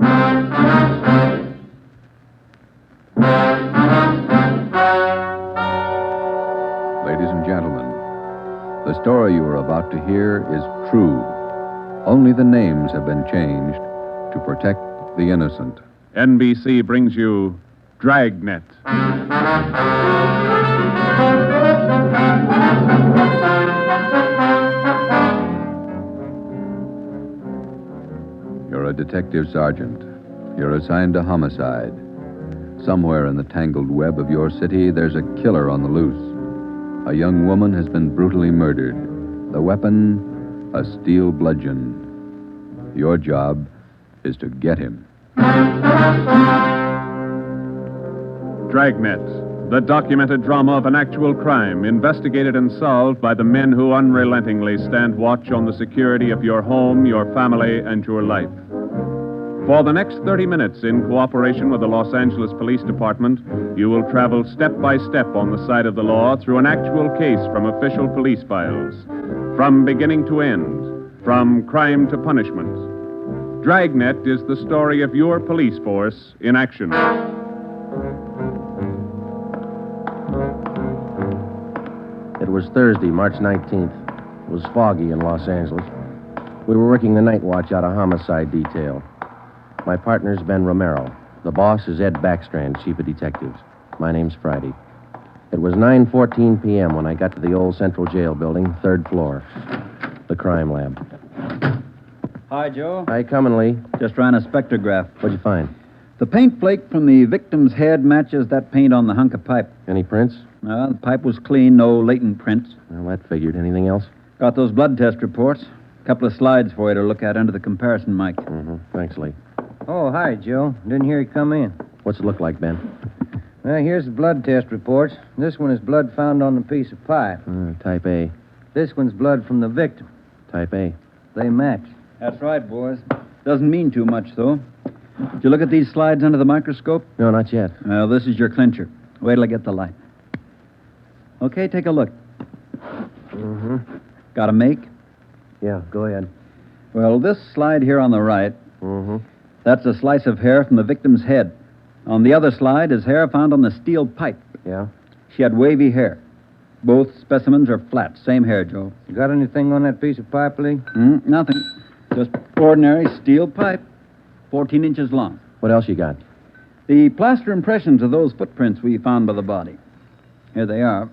Ladies and gentlemen, the story you are about to hear is true. Only the names have been changed to protect the innocent. NBC brings you Dragnet. You're a detective sergeant. You're assigned to homicide. Somewhere in the tangled web of your city, there's a killer on the loose. A young woman has been brutally murdered. The weapon, a steel bludgeon. Your job is to get him. Dragnet, the documented drama of an actual crime, investigated and solved by the men who unrelentingly stand watch on the security of your home, your family, and your life. For the next 30 minutes, in cooperation with the Los Angeles Police Department, you will travel step by step on the side of the law through an actual case from official police files. From beginning to end, from crime to punishment. Dragnet is the story of your police force in action. It was Thursday, March 19th. It was foggy in Los Angeles. We were working the night watch out of homicide detail. My partner's Ben Romero. The boss is Ed Backstrand, chief of detectives. My name's Friday. It was 9:14 p.m. when I got to the old Central Jail building, third floor. The crime lab. Hi, Joe. Hi, coming, Lee. Just ran a spectrograph. What'd you find? The paint flake from the victim's head matches that paint on the hunk of pipe. Any prints? The pipe was clean, no latent prints. Well, that figured. Anything else? Got those blood test reports. A couple of slides for you to look at under the comparison mic. Mm-hmm. Thanks, Lee. Oh, hi, Joe. Didn't hear you come in. What's it look like, Ben? Well, here's the blood test reports. This one is blood found on the piece of pipe. Type A. This one's blood from the victim. Type A. They match. That's right, boys. Doesn't mean too much, though. Did you look at these slides under the microscope? No, not yet. Well, this is your clincher. Wait till I get the light. Okay, take a look. Mm-hmm. Got a make? Yeah, go ahead. Well, this slide here on the right, Mm-hmm. that's a slice of hair from the victim's head. On the other slide is hair found on the steel pipe. Yeah? She had wavy hair. Both specimens are flat. Same hair, Joe. You got anything on that piece of pipe, Lee? Nothing. Just ordinary steel pipe, 14 inches long. What else you got? The plaster impressions of those footprints we found by the body. Here they are.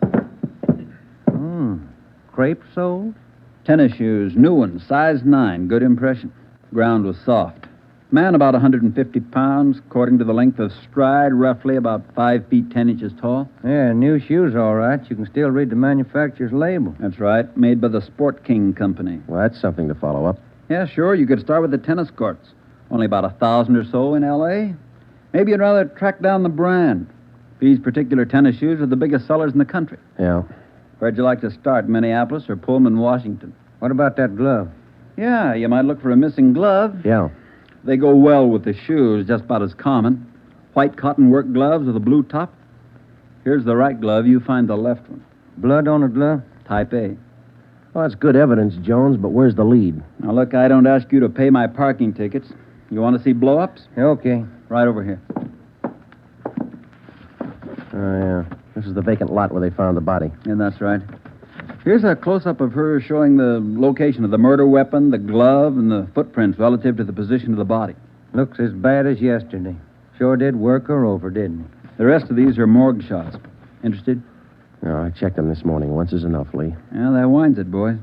Crepe soles? Tennis shoes, new ones, size 9, good impression. Ground was soft. Man about 150 pounds, according to the length of stride, roughly about 5 feet 10 inches tall. Yeah, new shoes, all right. You can still read the manufacturer's label. That's right, made by the Sport King Company. Well, that's something to follow up. Yeah, sure, you could start with the tennis courts. Only about 1,000 or so in L.A. Maybe you'd rather track down the brand. These particular tennis shoes are the biggest sellers in the country. Yeah. Where'd you like to start, Minneapolis or Pullman, Washington? What about that glove? Yeah, you might look for a missing glove. Yeah. They go well with the shoes, just about as common. White cotton work gloves with a blue top. Here's the right glove. You find the left one. Blood on a glove? Type A. Well, that's good evidence, Jones, but where's the lead? Now, look, I don't ask you to pay my parking tickets. You want to see blow-ups? Okay. Right over here. Oh, yeah. This is the vacant lot where they found the body. Yeah, that's right. Here's a close-up of her showing the location of the murder weapon, the glove, and the footprints relative to the position of the body. Looks as bad as yesterday. Sure did work her over, didn't he? The rest of these are morgue shots. Interested? No, I checked them this morning. Once is enough, Lee. Yeah, that winds it, boys.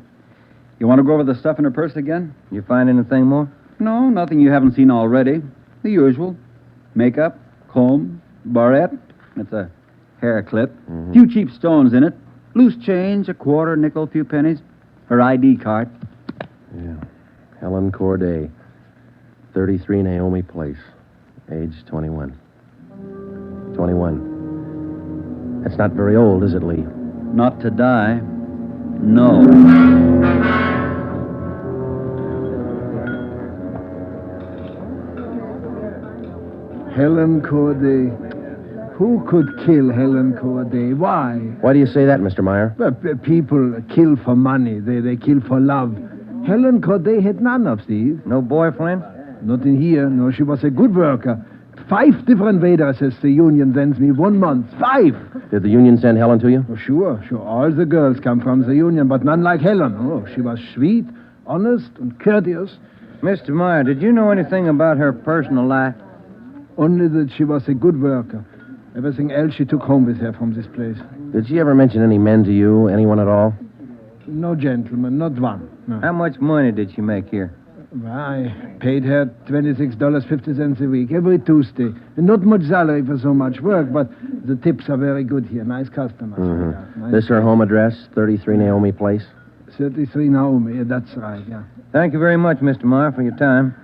You want to go over the stuff in her purse again? You find anything more? No, nothing you haven't seen already. The usual. Makeup, comb, barrette. That's a hair clip. Mm-hmm. Few cheap stones in it. Loose change, a quarter, nickel, few pennies. Her ID card. Yeah. Helen Corday, 33 Naomi Place, age 21. 21. That's not very old, is it, Lee? Not to die. No. Helen Corday. Who could kill Helen Corday? Why? Why do you say that, Mr. Meyer? Well, people kill for money. They kill for love. Helen Corday had none of these. No boyfriend? Not in here. No, she was a good worker. 5 different waitresses the union sends me 1 month. 5! Did the union send Helen to you? Oh, sure. All the girls come from the union, but none like Helen. Oh, she was sweet, honest, and courteous. Mr. Meyer, did you know anything about her personal life? Only that she was a good worker. Everything else she took home with her from this place. Did she ever mention any men to you? Anyone at all? No gentleman, not one. No. How much money did she make here? Well, I paid her $26.50 a week, every Tuesday. And not much salary for so much work, but the tips are very good here. Nice customers. Mm-hmm. Nice. This her home address, 33 Naomi Place? 33 Naomi, yeah, that's right, yeah. Thank you very much, Mr. Meyer, for your time.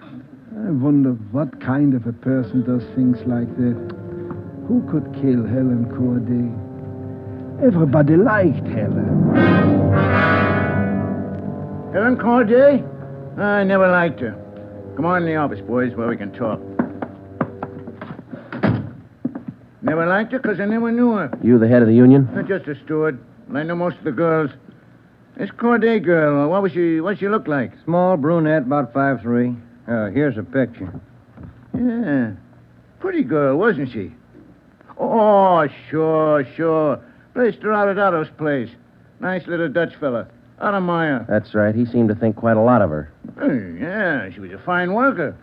I wonder what kind of a person does things like that. Who could kill Helen Corday? Everybody liked Helen. Helen Corday? I never liked her. Come on in the office, boys, where we can talk. Never liked her because I never knew her. You the head of the union? Not just a steward. I know most of the girls. This Corday girl, what'd she look like? Small brunette, about 5'3". Here's a picture. Yeah. Pretty girl, wasn't she? Oh, sure. Placed her out at Otto's place. Nice little Dutch fella. Otto Meyer. That's right. He seemed to think quite a lot of her. Yeah, she was a fine worker.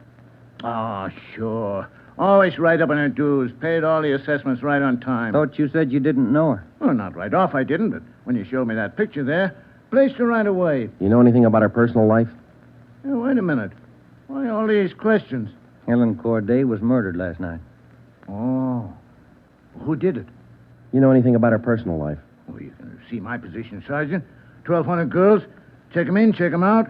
Oh, sure. Always right up on her dues. Paid all the assessments right on time. Thought you said you didn't know her. Well, not right off, I didn't, but when you showed me that picture there, placed her right away. You know anything about her personal life? Wait a minute. Why all these questions? Helen Corday was murdered last night. Oh. Who did it? You know anything about her personal life? Well, you can see my position, Sergeant. 1,200 girls. Check 'em in, check 'em out.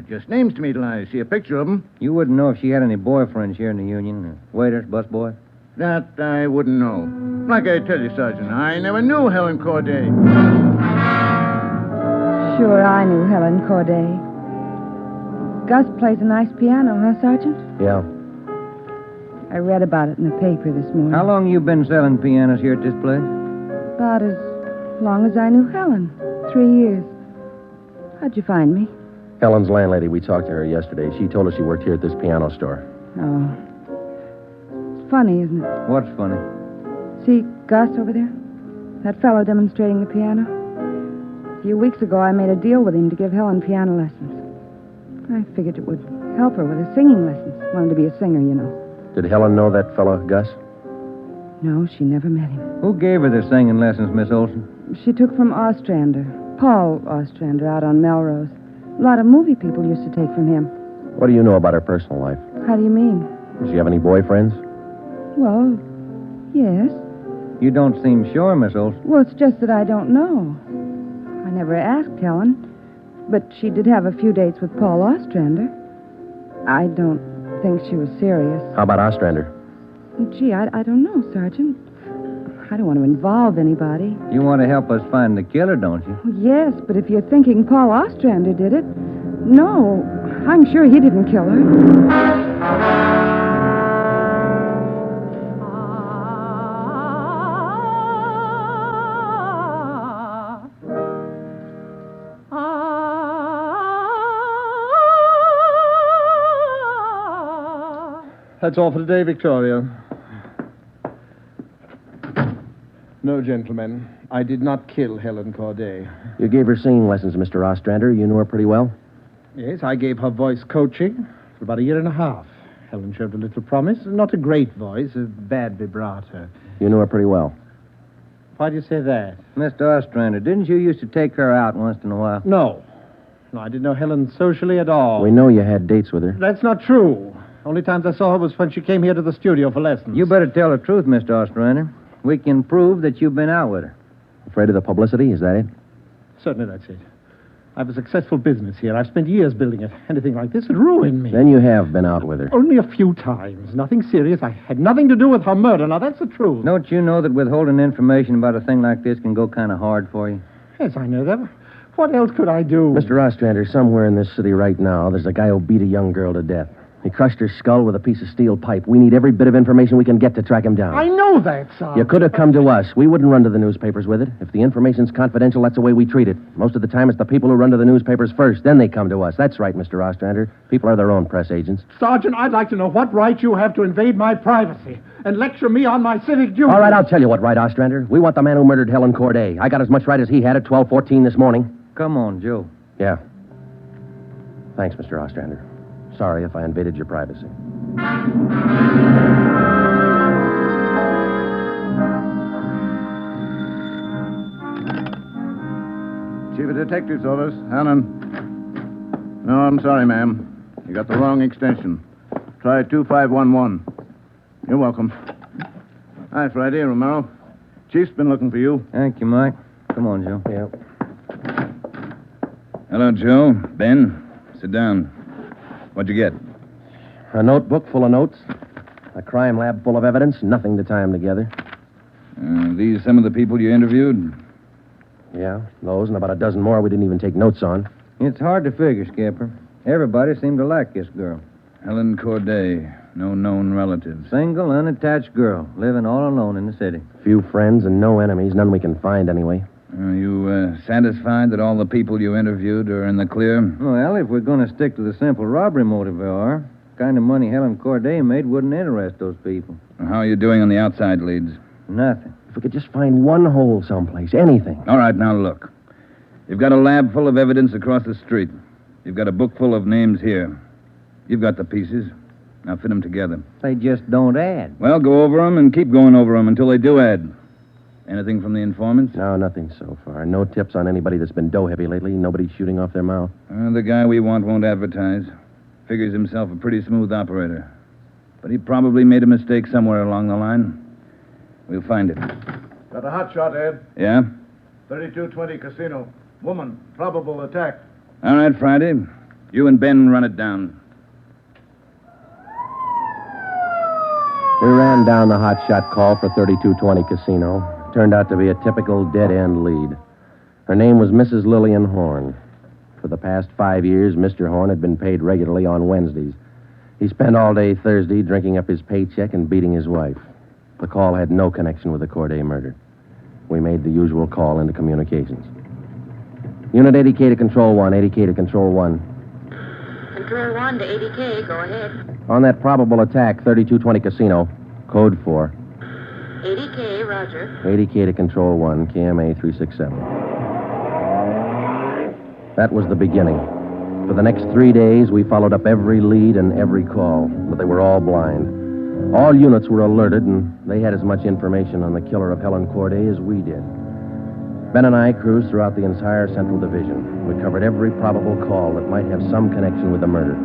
Just names to me till I see a picture of 'em. You wouldn't know if she had any boyfriends here in the union, waiters, busboys? That I wouldn't know. Like I tell you, Sergeant, I never knew Helen Corday. Sure, I knew Helen Corday. Gus plays a nice piano, huh, Sergeant? Yeah. I read about it in the paper this morning. How long you been selling pianos here at this place? About as long as I knew Helen. 3 years. How'd you find me? Helen's landlady, we talked to her yesterday. She told us she worked here at this piano store. Oh. It's funny, isn't it? What's funny? See Gus over there? That fellow demonstrating the piano? A few weeks ago, I made a deal with him to give Helen piano lessons. I figured it would help her with her singing lessons. Wanted to be a singer, you know. Did Helen know that fellow, Gus? No, she never met him. Who gave her the singing lessons, Miss Olson? She took from Ostrander. Paul Ostrander out on Melrose. A lot of movie people used to take from him. What do you know about her personal life? How do you mean? Does she have any boyfriends? Well, yes. You don't seem sure, Miss Olson. Well, it's just that I don't know. I never asked Helen. But she did have a few dates with Paul Ostrander. I don't think she was serious. How about Ostrander? Gee, I don't know, Sergeant. I don't want to involve anybody. You want to help us find the killer, don't you? Well, yes, but if you're thinking Paul Ostrander did it, no, I'm sure he didn't kill her. That's all for today, Victoria. No, gentlemen. I did not kill Helen Corday. You gave her singing lessons, Mr. Ostrander. You knew her pretty well? Yes, I gave her voice coaching for about 1.5 years. Helen showed a little promise. Not a great voice, a bad vibrato. You knew her pretty well? Why do you say that? Mr. Ostrander, didn't you used to take her out once in a while? No, I didn't know Helen socially at all. We know you had dates with her. That's not true. Only times I saw her was when she came here to the studio for lessons. You better tell the truth, Mr. Ostrander. We can prove that you've been out with her. Afraid of the publicity, is that it? Certainly that's it. I have a successful business here. I've spent years building it. Anything like this would ruin me. Then you have been out with her. Only a few times. Nothing serious. I had nothing to do with her murder. Now, that's the truth. Don't you know that withholding information about a thing like this can go kind of hard for you? Yes, I know that. What else could I do? Mr. Ostrander, somewhere in this city right now, there's a guy who beat a young girl to death. He crushed her skull with a piece of steel pipe. We need every bit of information we can get to track him down. I know that, Sergeant. You could have come to us. We wouldn't run to the newspapers with it. If the information's confidential, that's the way we treat it. Most of the time, it's the people who run to the newspapers first. Then they come to us. That's right, Mr. Ostrander. People are their own press agents. Sergeant, I'd like to know what right you have to invade my privacy and lecture me on my civic duties. All right, I'll tell you what right, Ostrander. We want the man who murdered Helen Corday. I got as much right as he had at 12:14 this morning. Come on, Joe. Yeah. Thanks, Mr. Ostrander. Sorry if I invaded your privacy. Chief of Detective's Office, Helen. No, I'm sorry, ma'am. You got the wrong extension. Try 2511. You're welcome. Hi, Friday, Romero. Chief's been looking for you. Thank you, Mike. Come on, Joe. Yeah. Hello, Joe. Ben, sit down. What'd you get? A notebook full of notes. A crime lab full of evidence. Nothing to tie them together. These some of the people you interviewed? Yeah, those and about a dozen more we didn't even take notes on. It's hard to figure, Skipper. Everybody seemed to like this girl. Helen Corday. No known relatives. Single, unattached girl, living all alone in the city. Few friends and no enemies. None we can find anyway. Are you satisfied that all the people you interviewed are in the clear? Well, if we're going to stick to the simple robbery motive we are, the kind of money Helen Corday made wouldn't interest those people. How are you doing on the outside leads? Nothing. If we could just find one hole someplace, anything. All right, now look. You've got a lab full of evidence across the street. You've got a book full of names here. You've got the pieces. Now fit them together. They just don't add. Well, go over them and keep going over them until they do add. Anything from the informants? No, nothing so far. No tips on anybody that's been dough-heavy lately. Nobody shooting off their mouth. The guy we want won't advertise. Figures himself a pretty smooth operator. But he probably made a mistake somewhere along the line. We'll find it. Got a hot shot, Ed. Yeah? 3220 Casino. Woman, probable attack. All right, Friday. You and Ben run it down. We ran down the hot shot call for 3220 Casino. Turned out to be a typical dead-end lead. Her name was Mrs. Lillian Horn. For the past 5 years, Mr. Horn had been paid regularly on Wednesdays. He spent all day Thursday drinking up his paycheck and beating his wife. The call had no connection with the Corday murder. We made the usual call into communications. Unit 80K to Control 1, 80K to Control 1. Control 1 to 80K, go ahead. On that probable attack, 3220 Casino, Code 4. 80K, roger. 80K to Control 1, KMA 367. That was the beginning. For the next 3 days, we followed up every lead and every call, but they were all blind. All units were alerted, and they had as much information on the killer of Helen Corday as we did. Ben and I cruised throughout the entire Central Division. We covered every probable call that might have some connection with the murder.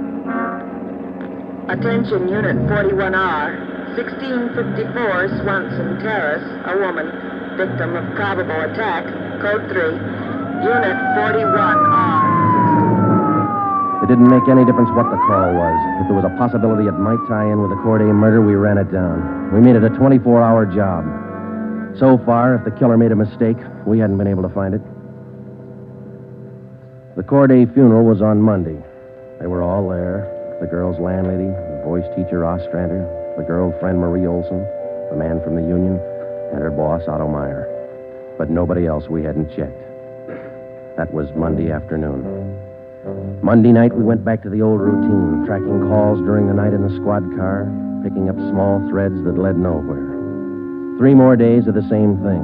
Attention, Unit 41R. 1654 Swanson Terrace, a woman, victim of probable attack, Code 3. Unit 41R. It didn't make any difference what the call was. If there was a possibility it might tie in with the Corday murder, we ran it down. We made it a 24-hour job. So far, if the killer made a mistake, we hadn't been able to find it. The Corday funeral was on Monday. They were all there. The girl's landlady, the voice teacher Ostrander, the girlfriend Marie Olson, the man from the union, and her boss Otto Meyer. But nobody else we hadn't checked. That was Monday afternoon. Monday night, we went back to the old routine, tracking calls during the night in the squad car, picking up small threads that led nowhere. 3 more days of the same thing.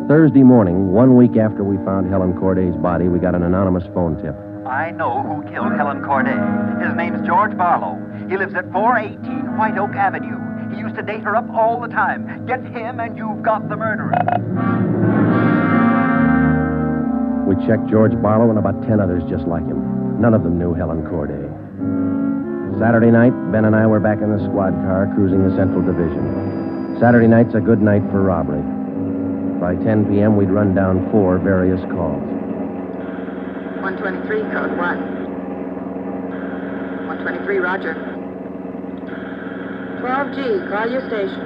Thursday morning, 1 week after we found Helen Corday's body, we got an anonymous phone tip. I know who killed Helen Corday. His name's George Barlow. He lives at 418 White Oak Avenue. He used to date her up all the time. Get him and you've got the murderer. We checked George Barlow and about 10 others just like him. None of them knew Helen Corday. Saturday night, Ben and I were back in the squad car cruising the Central Division. Saturday night's a good night for robbery. By 10 p.m., we'd run down 4 various calls. 123, Code 1. 123, roger. 12G, call your station.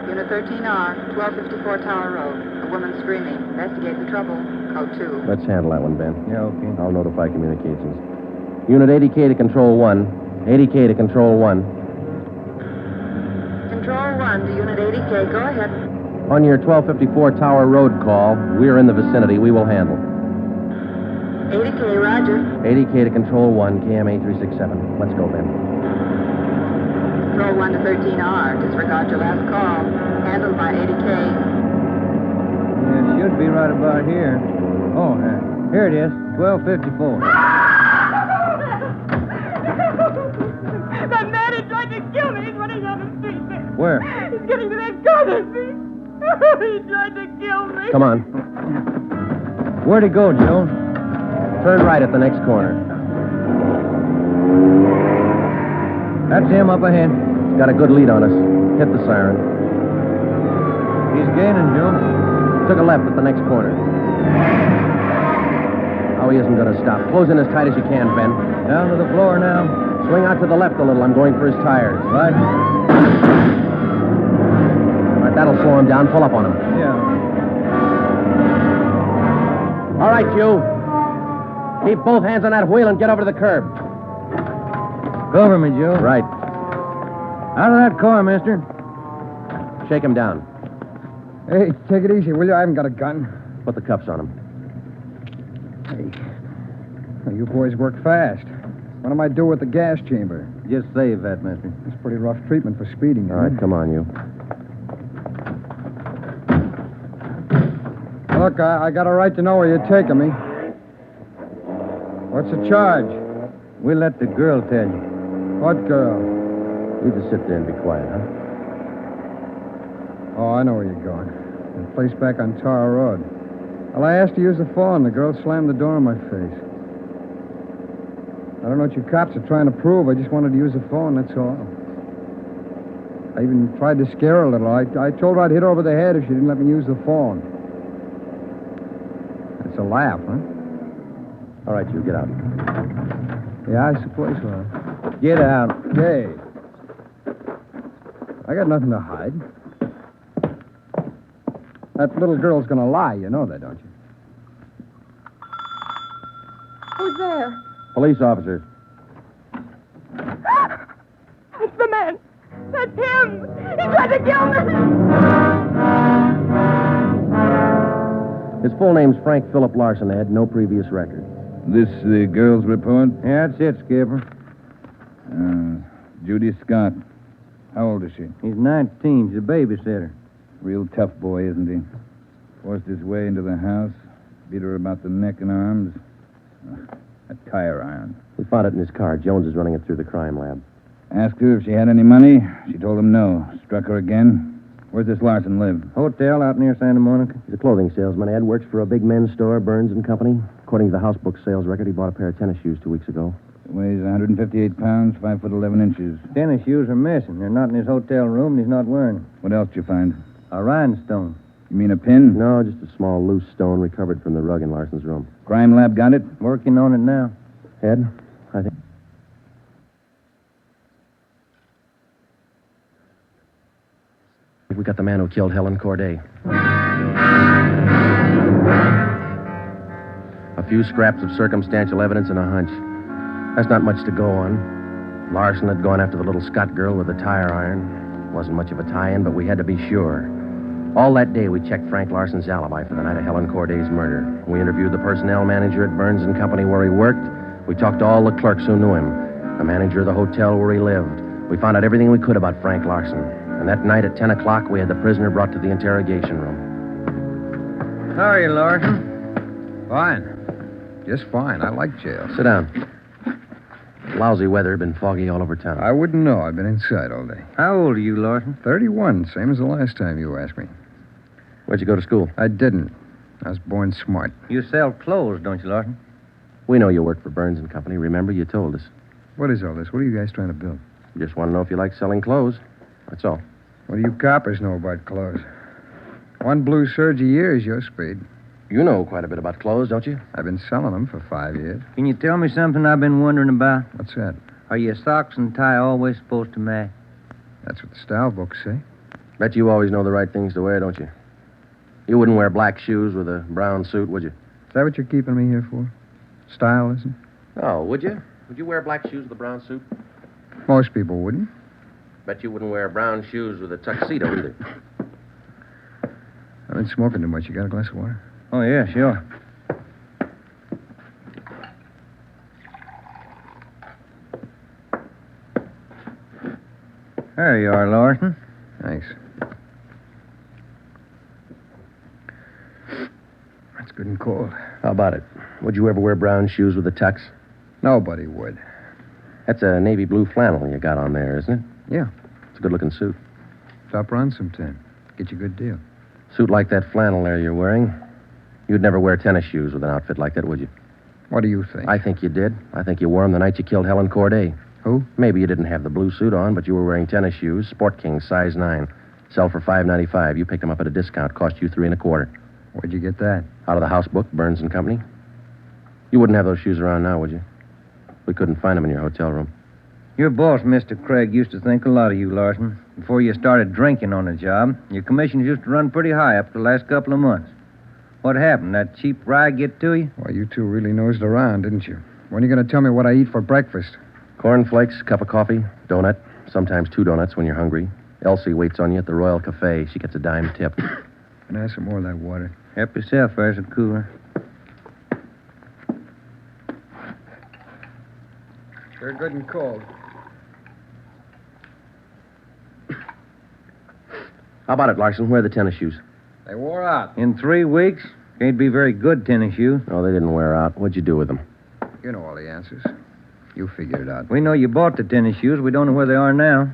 Unit 13R, 1254 Tower Road. A woman screaming. Investigate the trouble. Code 2. Let's handle that one, Ben. Yeah, okay. I'll notify communications. Unit 80K to Control 1. 80K to Control 1. Control 1 to Unit 80K. Go ahead. On your 1254 Tower Road call, we're in the vicinity. We will handle. 80K, roger. 80K to Control 1, KMA 367. Let's go, Ben. Control 1 to 13R. Disregard your last call. Handled by 80K. Yeah, it should be right about here. Oh, here it is. 1254. That man who tried to kill me is running down the street there. Where? He's getting to that corner street. He tried to kill me. Come on. Where'd he go, Joe? Turn right at the next corner. That's him up ahead. He's got a good lead on us. Hit the siren. He's gaining, Joe. Took a left at the next corner. Oh, he isn't going to stop. Close in as tight as you can, Ben. Down to the floor now. Swing out to the left a little. I'm going for his tires. Right. All right, that'll slow him down. Pull up on him. Yeah. All right, you. Keep both hands on that wheel and get over to the curb. Cover me, Joe. Right. Out of that car, mister. Shake him down. Hey, take it easy, will you? I haven't got a gun. Put the cuffs on him. Hey, well, you boys work fast. What am I do with the gas chamber? Just save that, mister. It's pretty rough treatment for speeding. All right, come on, you. Look, I got a right to know where you're taking me. What's the charge? We'll let the girl tell you. What girl? You just sit there and be quiet, huh? Oh, I know where you're going. The place back on Tower Road. Well, I asked to use the phone. The girl slammed the door in my face. I don't know what you cops are trying to prove. I just wanted to use the phone, that's all. I even tried to scare her a little. I told her I'd hit her over the head if she didn't let me use the phone. It's a laugh, huh? All right, you, get out. Yeah, I suppose so. Get out. Hey. I got nothing to hide. That little girl's gonna lie. You know that, don't you? Who's there? Police officers. It's the man. That's him. He tried to kill me. His full name's Frank Philip Larson. They had no previous record. This the girl's report? Yeah, that's it, Skipper. Judy Scott. How old is she? He's 19. She's a babysitter. Real tough boy, isn't he? Forced his way into the house, beat her about the neck and arms. A tire iron. We found it in his car. Jones is running it through the crime lab. Asked her if she had any money. She told him no. Struck her again. Where's this Larson live? Hotel out near Santa Monica. He's a clothing salesman, Ed. Works for a big men's store, Burns and Company. According to the house book sales record, he bought a pair of tennis shoes 2 weeks ago. Weighs 158 pounds, 5 foot 11 inches. Tennis shoes are missing. They're not in his hotel room, and he's not wearing them. What else did you find? A rhinestone. You mean a pin? No, just a small loose stone recovered from the rug in Larson's room. Crime lab got it? Working on it now. Ed, I think... We got the man who killed Helen Corday. A few scraps of circumstantial evidence and a hunch. That's not much to go on. Larson had gone after the little Scott girl with the tire iron. Wasn't much of a tie-in, but we had to be sure. All that day, we checked Frank Larson's alibi for the night of Helen Corday's murder. We interviewed the personnel manager at Burns and Company where he worked. We talked to all the clerks who knew him, the manager of the hotel where he lived. We found out everything we could about Frank Larson. And that night at 10 o'clock, we had the prisoner brought to the interrogation room. How are you, Larson? Fine. Just fine. I like jail. Sit down. Lousy weather, been foggy all over town. I wouldn't know. I've been inside all day. How old are you, Larson? 31, same as the last time you asked me. Where'd you go to school? I didn't. I was born smart. You sell clothes, don't you, Larson? We know you work for Burns and Company. Remember, you told us. What is all this? What are you guys trying to build? Just want to know if you like selling clothes. That's all. What do you coppers know about clothes? One blue serge a year is your speed. You know quite a bit about clothes, don't you? I've been selling them for 5 years. Can you tell me something I've been wondering about? What's that? Are your socks and tie always supposed to match? That's what the style books say. Bet you always know the right things to wear, don't you? You wouldn't wear black shoes with a brown suit, would you? Is that what you're keeping me here for? Stylism? Oh, would you? Would you wear black shoes with a brown suit? Most people wouldn't. Bet you wouldn't wear brown shoes with a tuxedo either. I've been smoking too much. You got a glass of water? Oh, yeah, sure. There you are, Larson. Thanks. That's good and cold. How about it? Would you ever wear brown shoes with a tux? Nobody would. That's a navy blue flannel you got on there, isn't it? Yeah. It's a good-looking suit. Stop around sometime. Get you a good deal. Suit like that flannel there you're wearing, you'd never wear tennis shoes with an outfit like that, would you? What do you think? I think you did. I think you wore them the night you killed Helen Corday. Who? Maybe you didn't have the blue suit on, but you were wearing tennis shoes, Sport King, size 9. Sell for $5.95. You picked them up at a discount. Cost you $3 1/4. Where'd you get that? Out of the house book, Burns and Company. You wouldn't have those shoes around now, would you? We couldn't find them in your hotel room. Your boss, Mr. Craig, used to think a lot of you, Larson. Before you started drinking on the job, your commissions used to run pretty high up the last couple of months. What happened? That cheap rye get to you? Well, you two really nosed around, didn't you? When are you going to tell me what I eat for breakfast? Cornflakes, cup of coffee, donut, sometimes 2 donuts when you're hungry. Elsie waits on you at the Royal Cafe. She gets a dime tip. Can I have some more of that water? Help yourself, there's a cooler. Sure good and cold. How about it, Larson? Where are the tennis shoes? They wore out. In 3 weeks? Can't be very good tennis shoes. No, they didn't wear out. What'd you do with them? You know all the answers. You figure it out. We know you bought the tennis shoes. We don't know where they are now.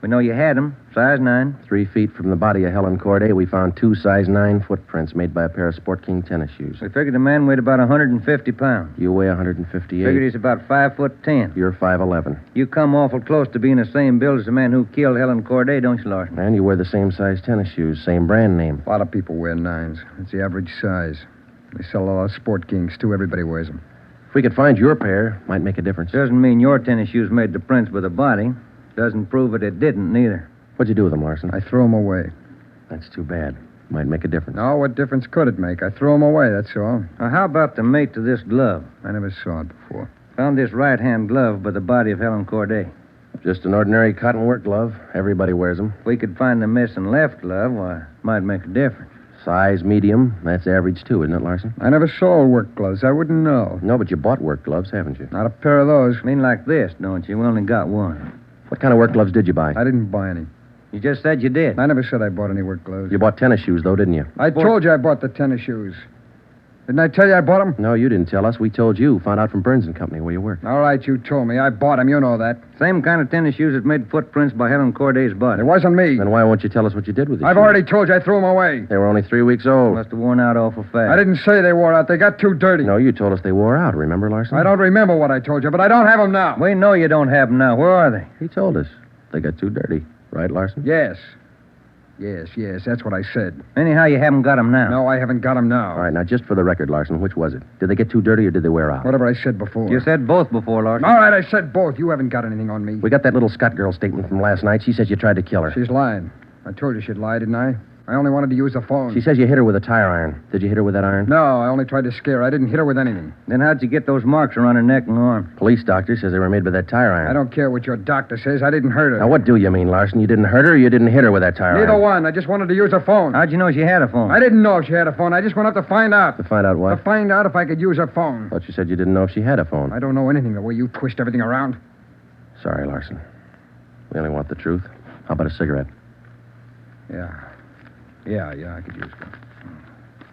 We know you had them, size 9. 3 feet from the body of Helen Corday, we found 2 size 9 footprints made by a pair of Sport King tennis shoes. We figured the man weighed about 150 pounds. You weigh 158. Figured he's about 5'10". You're 5'11". You come awful close to being the same build as the man who killed Helen Corday, don't you, Larson? And you wear the same size tennis shoes, same brand name. A lot of people wear 9s. It's the average size. They sell a lot of Sport Kings, too. Everybody wears them. If we could find your pair, might make a difference. Doesn't mean your tennis shoes made the prints with the body. Doesn't prove it didn't, neither. What'd you do with them, Larson? I threw them away. That's too bad. Might make a difference. No, what difference could it make? I threw them away, that's all. Now, how about the mate to this glove? I never saw it before. Found this right-hand glove by the body of Helen Corday. Just an ordinary cotton work glove. Everybody wears them. If we could find the missing left glove, why, it might make a difference. Size medium. That's average, too, isn't it, Larson? I never sold work gloves. I wouldn't know. No, but you bought work gloves, haven't you? Not a pair of those. Mean like this, don't you? We only got one. What kind of work gloves did you buy? I didn't buy any. You just said you did. I never said I bought any work gloves. You bought tennis shoes, though, didn't you? I told you I bought the tennis shoes. Didn't I tell you I bought them? No, you didn't tell us. We told you. Found out from Burns and Company where you worked. All right, you told me. I bought them. You know that. Same kind of tennis shoes that made footprints by Helen Corday's body. It wasn't me. Then why won't you tell us what you did with them? I've already told you I threw them away. They were only 3 weeks old. Must have worn out awful fast. I didn't say they wore out. They got too dirty. No, you told us they wore out. Remember, Larson? I don't remember what I told you, but I don't have them now. We know you don't have them now. Where are they? He told us. They got too dirty. Right, Larson? Yes. Yes, that's what I said. Anyhow, you haven't got them now. No, I haven't got them now. All right, now, just for the record, Larson, which was it? Did they get too dirty or did they wear out? Whatever I said before. You said both before, Larson. All right, I said both. You haven't got anything on me. We got that little Scott girl statement from last night. She says you tried to kill her. She's lying. I told you she'd lie, didn't I? I only wanted to use the phone. She says you hit her with a tire iron. Did you hit her with that iron? No, I only tried to scare her. I didn't hit her with anything. Then how'd you get those marks around her neck and arm? Police doctor says they were made with that tire iron. I don't care what your doctor says. I didn't hurt her. Now, what do you mean, Larson? You didn't hurt her or you didn't hit her with that tire iron? Neither one. I just wanted to use a phone. How'd you know she had a phone? I didn't know if she had a phone. I just went up to find out. To find out what? To find out if I could use her phone. Thought you said you didn't know if she had a phone. I don't know anything the way you twist everything around. Sorry, Larson. We only want the truth. How about a cigarette? Yeah, I could use one.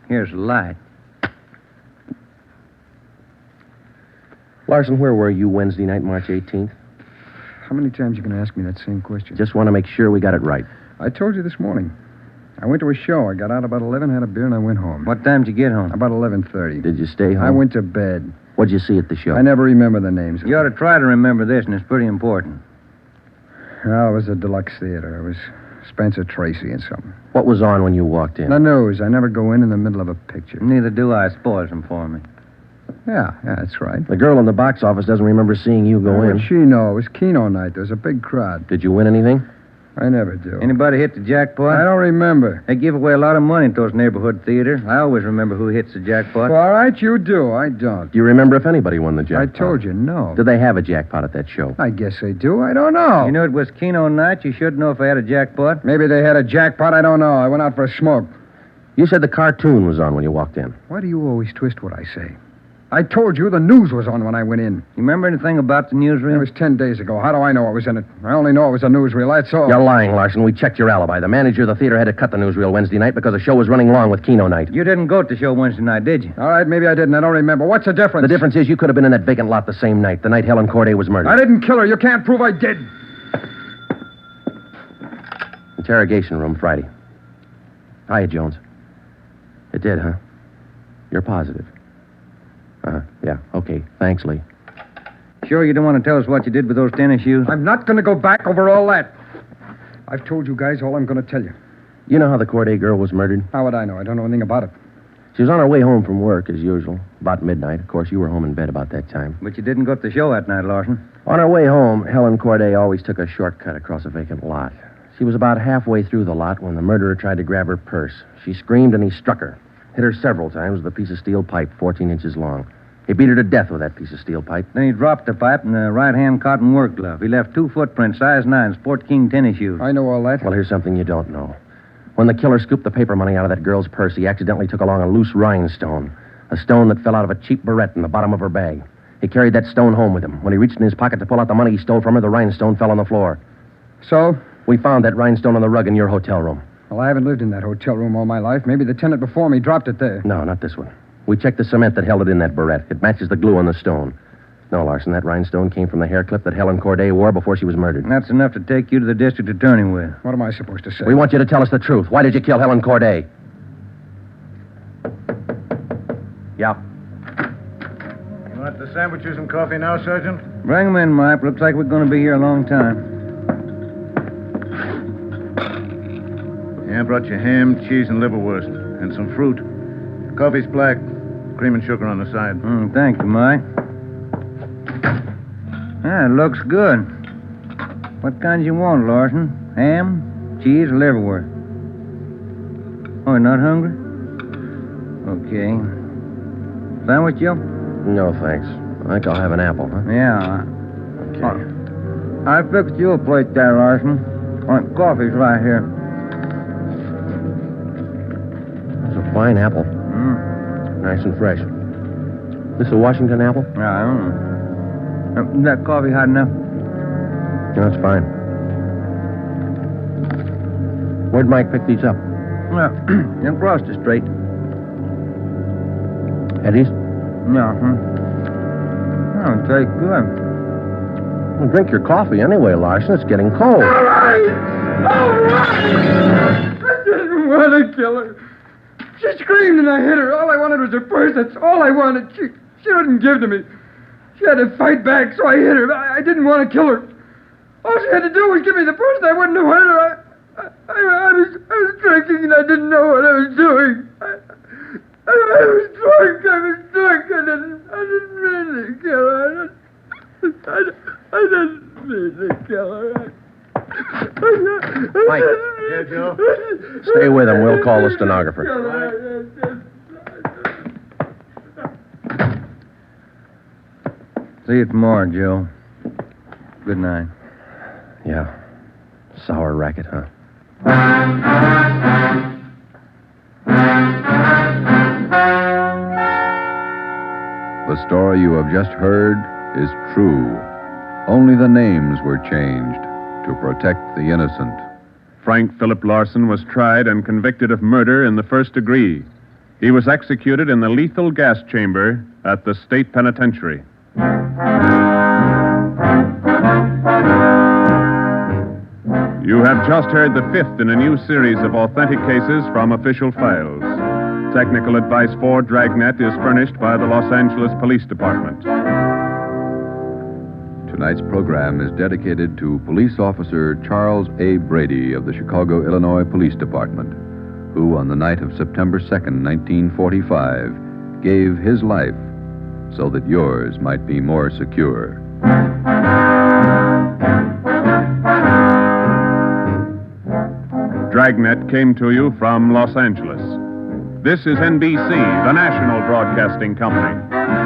Here's the light. Larson, where were you Wednesday night, March 18th? How many times you going to ask me that same question? Just want to make sure we got it right. I told you this morning. I went to a show. I got out about 11, had a beer, and I went home. What time did you get home? About 11:30. Did you stay home? I went to bed. What'd you see at the show? I never remember the names. You ought to try to remember this, and it's pretty important. Well, it was a deluxe theater. It was Spencer Tracy and something. What was on when you walked in? The news. I never go in the middle of a picture. Neither do I. Spoils them for me. Yeah, that's right. The girl in the box office doesn't remember seeing you go in. What'd she know? It was Keno night. There was a big crowd. Did you win anything? I never do. Anybody hit the jackpot? I don't remember. They give away a lot of money at those neighborhood theaters. I always remember who hits the jackpot. Well, all right, you do. I don't. Do you remember if anybody won the jackpot? I told you, no. Did they have a jackpot at that show? I guess they do. I don't know. You know it was Keno night. You should know if they had a jackpot. Maybe they had a jackpot. I don't know. I went out for a smoke. You said the cartoon was on when you walked in. Why do you always twist what I say? I told you the news was on when I went in. You remember anything about the newsreel? It was 10 days ago. How do I know what was in it? I only know it was a newsreel, that's all. You're lying, Larson. We checked your alibi. The manager of the theater had to cut the newsreel Wednesday night because the show was running long with Keno night. You didn't go to the show Wednesday night, did you? All right, maybe I didn't. I don't remember. What's the difference? The difference is you could have been in that vacant lot the same night, the night Helen Corday was murdered. I didn't kill her. You can't prove I did. Interrogation room, Friday. Hiya, Jones. It did, huh? You're positive. Yeah, okay. Thanks, Lee. Sure you don't want to tell us what you did with those tennis shoes? I'm not going to go back over all that. I've told you guys all I'm going to tell you. You know how the Corday girl was murdered? How would I know? I don't know anything about it. She was on her way home from work, as usual, about midnight. Of course, you were home in bed about that time. But you didn't go to the show that night, Larson. On her way home, Helen Corday always took a shortcut across a vacant lot. She was about halfway through the lot when the murderer tried to grab her purse. She screamed and he struck her. Hit her several times with a piece of steel pipe 14 inches long. He beat her to death with that piece of steel pipe. Then he dropped the pipe in the right-hand cotton work glove. He left 2 footprints, size 9, Sport King tennis shoes. I know all that. Well, here's something you don't know. When the killer scooped the paper money out of that girl's purse, he accidentally took along a loose rhinestone, a stone that fell out of a cheap barrette in the bottom of her bag. He carried that stone home with him. When he reached in his pocket to pull out the money he stole from her, the rhinestone fell on the floor. So? We found that rhinestone on the rug in your hotel room. Well, I haven't lived in that hotel room all my life. Maybe the tenant before me dropped it there. No, not this one. We checked the cement that held it in that barrette. It matches the glue on the stone. No, Larson, that rhinestone came from the hair clip that Helen Corday wore before she was murdered. And that's enough to take you to the district attorney with. What am I supposed to say? We want you to tell us the truth. Why did you kill Helen Corday? Yeah. You want the sandwiches and coffee now, Sergeant? Bring them in, Mike. Looks like we're going to be here a long time. Yeah, I brought you ham, cheese, and liverwurst. And some fruit. Coffee's black. Cream and sugar on the side. Thank you, Mike. It looks good. What kinds you want, Larson? Ham, cheese, or liverwurst? Oh, you're not hungry? Okay. Sandwich, Joe? No, thanks. I think I'll have an apple, huh? Yeah. Okay. I fixed you a plate there, Larson. Coffee's right here. It's a fine apple. Nice and fresh. This a Washington apple? Yeah, I don't know. Is that coffee hot enough? No, it's fine. Where'd Mike pick these up? Well, across the street. Eddie's? Yeah, Oh, it tastes good. Well, drink your coffee anyway, Larson. It's getting cold. All right! I didn't want to kill her. She screamed and I hit her. All I wanted was her purse. That's all I wanted. She wouldn't give to me. She had to fight back, so I hit her. I didn't want to kill her. All she had to do was give me the purse, and I wouldn't have hurt her. I was drinking, and I didn't know what I was doing. I was drunk. I didn't mean to kill her. I didn't mean to kill her. Mike. Yeah, Joe? Stay with him. We'll call the stenographer. See you tomorrow, Joe. Good night. Yeah. Sour racket, huh? The story you have just heard is true. Only the names were changed to protect the innocent. Frank Philip Larson was tried and convicted of murder in the first degree. He was executed in the lethal gas chamber at the state penitentiary. You have just heard the 5th in a new series of authentic cases from official files. Technical advice for Dragnet is furnished by the Los Angeles Police Department. Tonight's program is dedicated to Police Officer Charles A. Brady of the Chicago, Illinois Police Department, who on the night of September 2nd, 1945, gave his life so that yours might be more secure. Dragnet came to you from Los Angeles. This is NBC, the national broadcasting company.